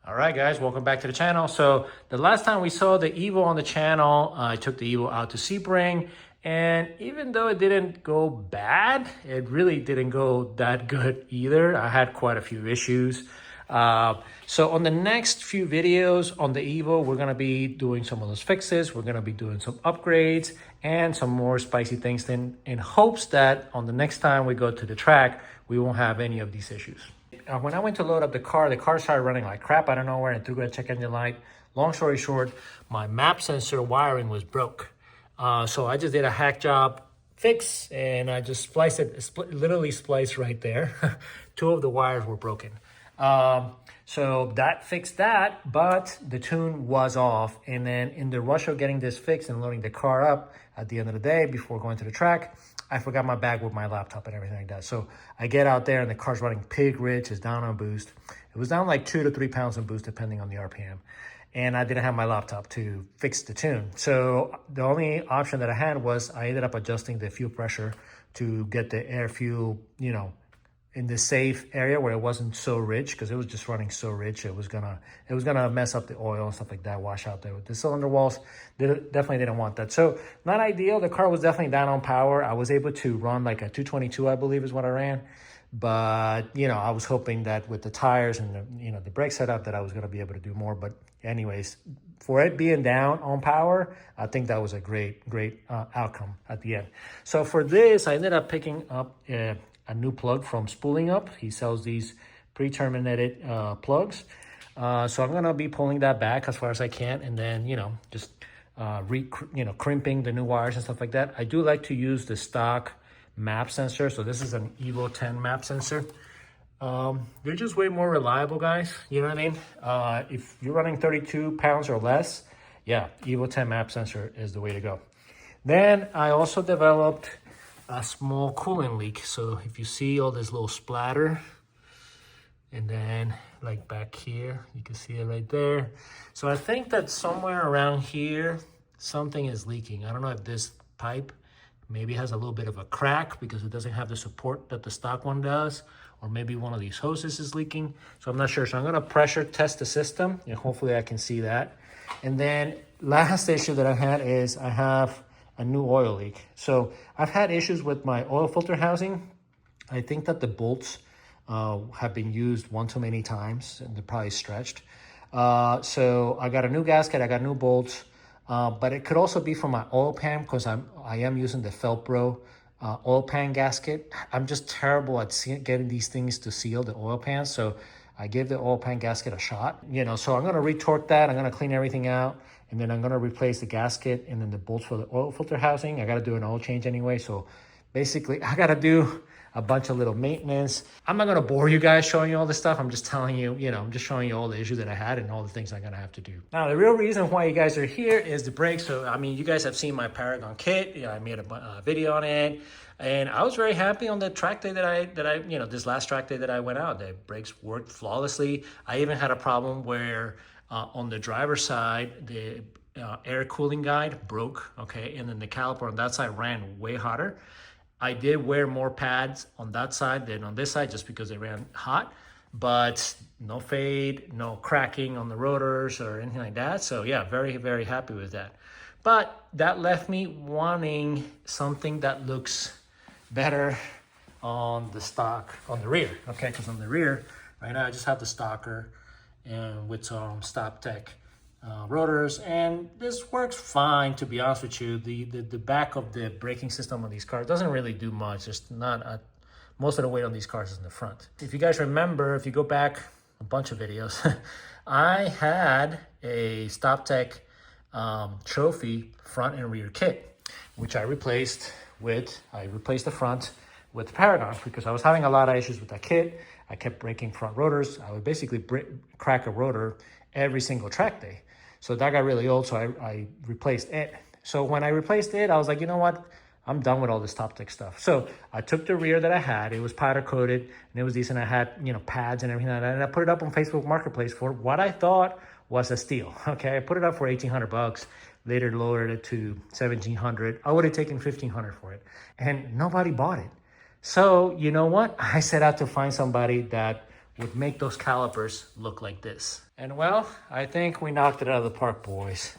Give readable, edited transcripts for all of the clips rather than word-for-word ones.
All right, guys, welcome back to the channel. So the last time we saw the Evo on the channel, I took the Evo out to Sebring, and even though it didn't go bad, it really didn't go that good either. I had quite a few issues. So on the next few videos on the Evo, we're gonna be doing some of those fixes. We're gonna be doing some upgrades and some more spicy things in hopes that on the next time we go to the track, we won't have any of these issues. When I went to load up the car started running like crap out of nowhere and threw a check engine light. Long story short, my map sensor wiring was broke. So I just did a hack job fix and I just spliced it, literally spliced right there. Two of the wires were broken. So that fixed that, but the tune was off. And then in the rush of getting this fixed and loading the car up at the end of the day before going to the track, I forgot my bag with my laptop and everything like that. So I get out there and the car's running pig rich, it's down on boost. It was down like 2 to 3 pounds on boost depending on the RPM. And I didn't have my laptop to fix the tune. So the only option that I had was I ended up adjusting the fuel pressure to get the air fuel, in the safe area where it wasn't so rich, because it was just running so rich it was gonna mess up the oil and stuff like that, wash out there with the cylinder walls. Definitely didn't want that. So not ideal. The car was definitely down on power. I was able to run like a 222, I believe is what I ran, but I was hoping that with the tires and the brake setup that I was going to be able to do more. But anyways, for it being down on power, I think that was a great outcome at the end. So for this, I ended up picking up a new plug from Spooling Up. He sells these pre-terminated plugs. So I'm gonna be pulling that back as far as I can, and then just crimping the new wires and stuff like that. I do like to use the stock map sensor. So this is an Evo 10 map sensor. They're just way more reliable, guys. You know what I mean? If you're running 32 pounds or less, yeah, Evo 10 map sensor is the way to go. Then I also developed a small coolant leak. So if you see all this little splatter, and then like back here, you can see it right there. So I think that somewhere around here, something is leaking. I don't know if this pipe maybe has a little bit of a crack because it doesn't have the support that the stock one does, or maybe one of these hoses is leaking. So I'm not sure. So I'm gonna pressure test the system and hopefully I can see that. And then last issue that I had is I have a new oil leak. So I've had issues with my oil filter housing. I think that the bolts have been used one too many times and they're probably stretched. So I got a new gasket, I got new bolts, but it could also be from my oil pan because I am using the Felpro oil pan gasket. I'm just terrible at getting these things to seal the oil pan. So I gave the oil pan gasket a shot, so I'm gonna retorque that. I'm gonna clean everything out. And then I'm gonna replace the gasket and then the bolts for the oil filter housing. I gotta do an oil change anyway. So basically I gotta do a bunch of little maintenance. I'm not gonna bore you guys showing you all this stuff. I'm just telling you, I'm just showing you all the issues that I had and all the things I'm gonna have to do. Now, the real reason why you guys are here is the brakes. So, I mean, you guys have seen my Paragon kit. I made a video on it. And I was very happy on the track day that I this last track day that I went out. The brakes worked flawlessly. I even had a problem where on the driver's side, the air cooling guide broke, okay? And then the caliper on that side ran way hotter. I did wear more pads on that side than on this side just because they ran hot, but no fade, no cracking on the rotors or anything like that. So yeah, very, very happy with that. But that left me wanting something that looks better on the stock, on the rear, okay? Because on the rear, right now I just have the stocker and with some Stop Tech rotors, and this works fine, to be honest with you. The back of the braking system on these cars doesn't really do much. It's not most of the weight on these cars is in the front. If you guys remember, if you go back a bunch of videos, I had a Stop Tech trophy front and rear kit, which I replaced the front with the Paragon because I was having a lot of issues with that kit. I kept breaking front rotors. I would basically crack a rotor every single track day. So that got really old, so I replaced it. So when I replaced it, I was like, you know what? I'm done with all this Top Tech stuff. So I took the rear that I had. It was powder coated and it was decent. I had, pads and everything like that. And I put it up on Facebook Marketplace for what I thought was a steal. Okay, I put it up for $1,800. Later lowered it to $1,700. I would have taken $1,500 for it. And nobody bought it. So you know what? I set out to find somebody that would make those calipers look like this. And well, I think we knocked it out of the park, boys.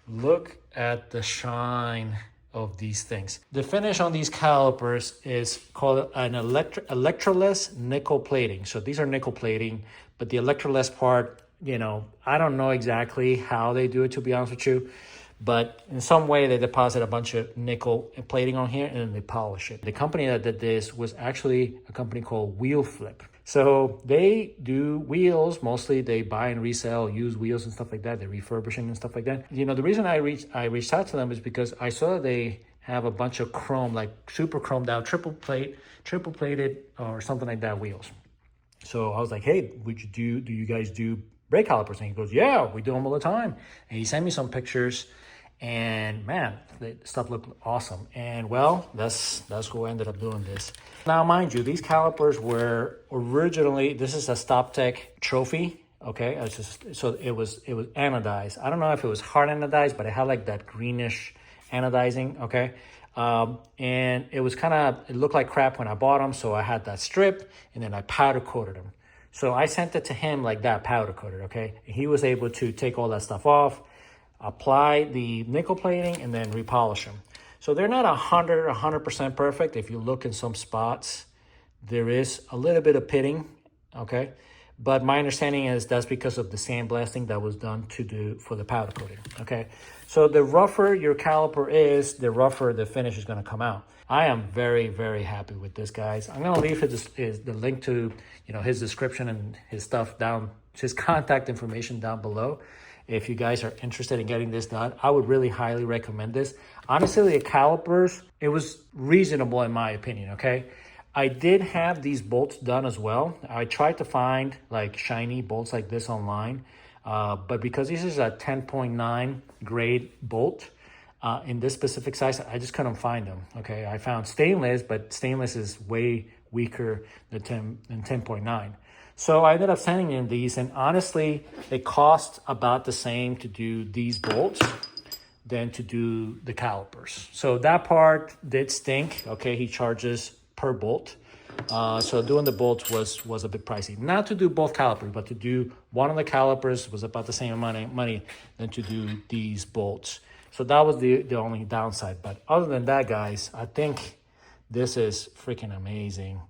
Look at the shine of these things. The finish on these calipers is called an Electroless nickel plating. So these are nickel plating, but the Electroless part, you know, I don't know exactly how they do it, to be honest with you, but in some way they deposit a bunch of nickel plating on here and then they polish it. The company that did this was actually a company called Wheel Flip. So they do wheels, mostly they buy and resell used wheels and stuff like that. They're refurbishing and stuff like that. You know, the reason I reached out to them is because I saw they have a bunch of chrome, like super chromed out, triple plated or something like that wheels. So I was like, hey, do you guys do brake calipers? And he goes, yeah, we do them all the time. And he sent me some pictures. And man, the stuff looked awesome. And well, that's who ended up doing this. Now, mind you, these calipers were originally, this is a StopTech trophy, okay? So it was anodized. I don't know if it was hard anodized, but it had like that greenish anodizing, okay? And it was it looked like crap when I bought them, so I had that strip, and then I powder coated them. So I sent it to him like that, powder coated, okay? And he was able to take all that stuff off, apply the nickel plating, and then repolish them. So they're not 100% perfect. If you look in some spots, there is a little bit of pitting, okay? But my understanding is that's because of the sandblasting that was done for the powder coating, okay? So the rougher your caliper is, the rougher the finish is gonna come out. I am very, very happy with this, guys. I'm gonna leave the link to his description and his stuff down, his contact information down below. If you guys are interested in getting this done, I would really highly recommend this. Honestly, the calipers, it was reasonable in my opinion, okay? I did have these bolts done as well. I tried to find like shiny bolts like this online, but because this is a 10.9 grade bolt in this specific size, I just couldn't find them, okay? I found stainless, but stainless is way weaker than 10.9. So I ended up sending him these, and honestly, it cost about the same to do these bolts than to do the calipers. So that part did stink, okay? He charges per bolt. So doing the bolts was a bit pricey. Not to do both calipers, but to do one of the calipers was about the same amount of money than to do these bolts. So that was the only downside. But other than that, guys, I think this is freaking amazing.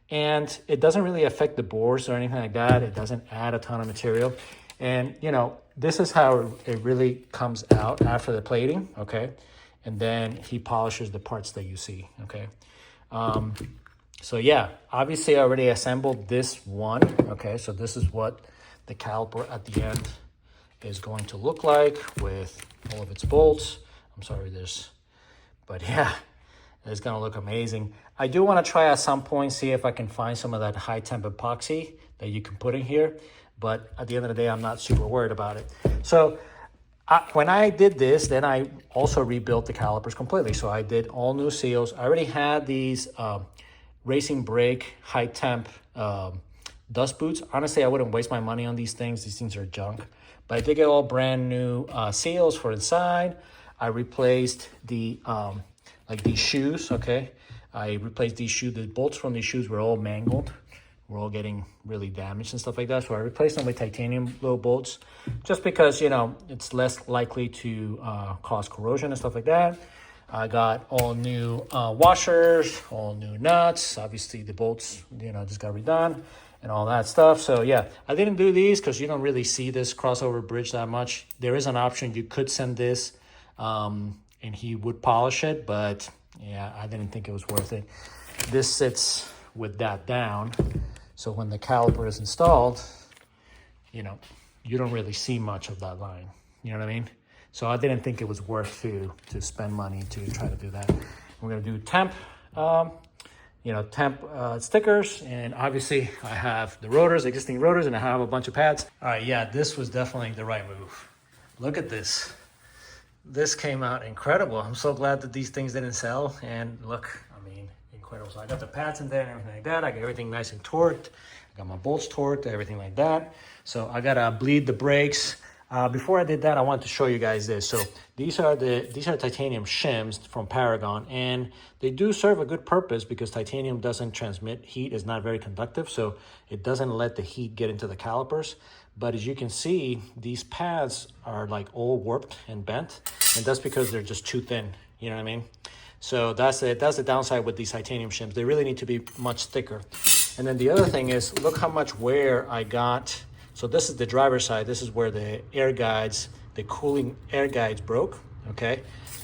And it doesn't really affect the bores or anything like that. It doesn't add a ton of material. And, this is how it really comes out after the plating, okay? And then he polishes the parts that you see, okay? So yeah, obviously I already assembled this one, okay? So this is what the caliper at the end is going to look like with all of its bolts. I'm sorry, but yeah, it's gonna look amazing. I do wanna try at some point, see if I can find some of that high temp epoxy that you can put in here. But at the end of the day, I'm not super worried about it. So when I did this, then I also rebuilt the calipers completely. So I did all new seals. I already had these racing brake high temp dust boots. Honestly, I wouldn't waste my money on these things. These things are junk. But I did get all brand new seals for inside. I replaced the like these shoes, okay? I replaced these shoes. The bolts from these shoes were all mangled. We're all getting really damaged and stuff like that. So I replaced them with titanium low bolts just because, it's less likely to cause corrosion and stuff like that. I got all new washers, all new nuts. Obviously the bolts, just got redone and all that stuff. So yeah, I didn't do these because you don't really see this crossover bridge that much. There is an option. You could send this and he would polish it, but yeah, I didn't think it was worth it. This sits with that down. So when the caliper is installed, you don't really see much of that line. You know what I mean? So I didn't think it was worth to spend money to try to do that. We're gonna do temp, stickers, and obviously I have the rotors, existing rotors, and I have a bunch of pads. All right, yeah, this was definitely the right move. Look at this. This came out incredible. I'm so glad that these things didn't sell. And look, incredible. So I got the pads in there and everything like that. I got everything nice and torqued. I got my bolts torqued, everything like that. So I gotta bleed the brakes. Before I did that, I wanted to show you guys this. So these are titanium shims from Paragon, and they do serve a good purpose because titanium doesn't transmit heat, is not very conductive, so it doesn't let the heat get into the calipers. But as you can see, these pads are like all warped and bent, and that's because they're just too thin, you know what I mean? So that's it. That's the downside with these titanium shims. They really need to be much thicker. And then the other thing is, look how much wear I got. So this is the driver's side. This is where the air guides, the cooling air guides broke, okay?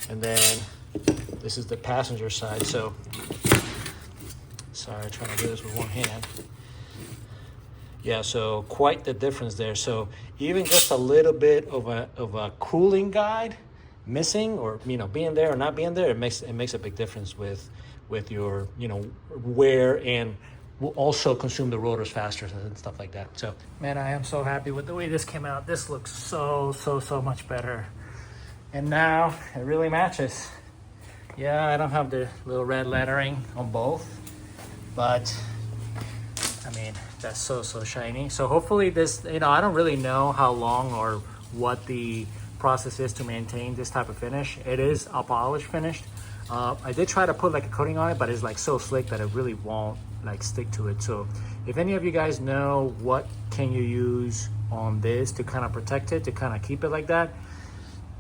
And then this is the passenger side. So, sorry, I'm trying to do this with one hand. Yeah, so quite the difference there. So even just a little bit of a cooling guide missing, or being there or not being there, it makes a big difference with your wear, and will also consume the rotors faster and stuff like that. So man, I am so happy with the way this came out. This looks so much better, and now it really matches. Yeah, I don't have the little red lettering on both, but I mean, that's so shiny. So hopefully this, I don't really know how long or what the process is to maintain this type of finish. It is a polish finished. I did try to put like a coating on it, but it's like so slick that it really won't like stick to it. So if any of you guys know what can you use on this to kind of protect it, to kind of keep it like that,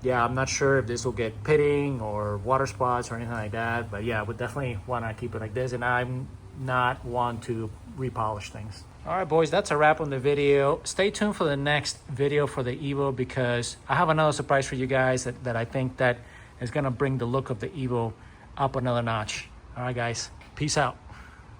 yeah, I'm not sure if this will get pitting or water spots or anything like that, but yeah, I would definitely want to keep it like this, and I'm not one to repolish things. All right, boys, that's a wrap on the video. Stay tuned for the next video for the Evo, because I have another surprise for you guys that I think that is gonna bring the look of the Evo up another notch. All right, guys, peace out.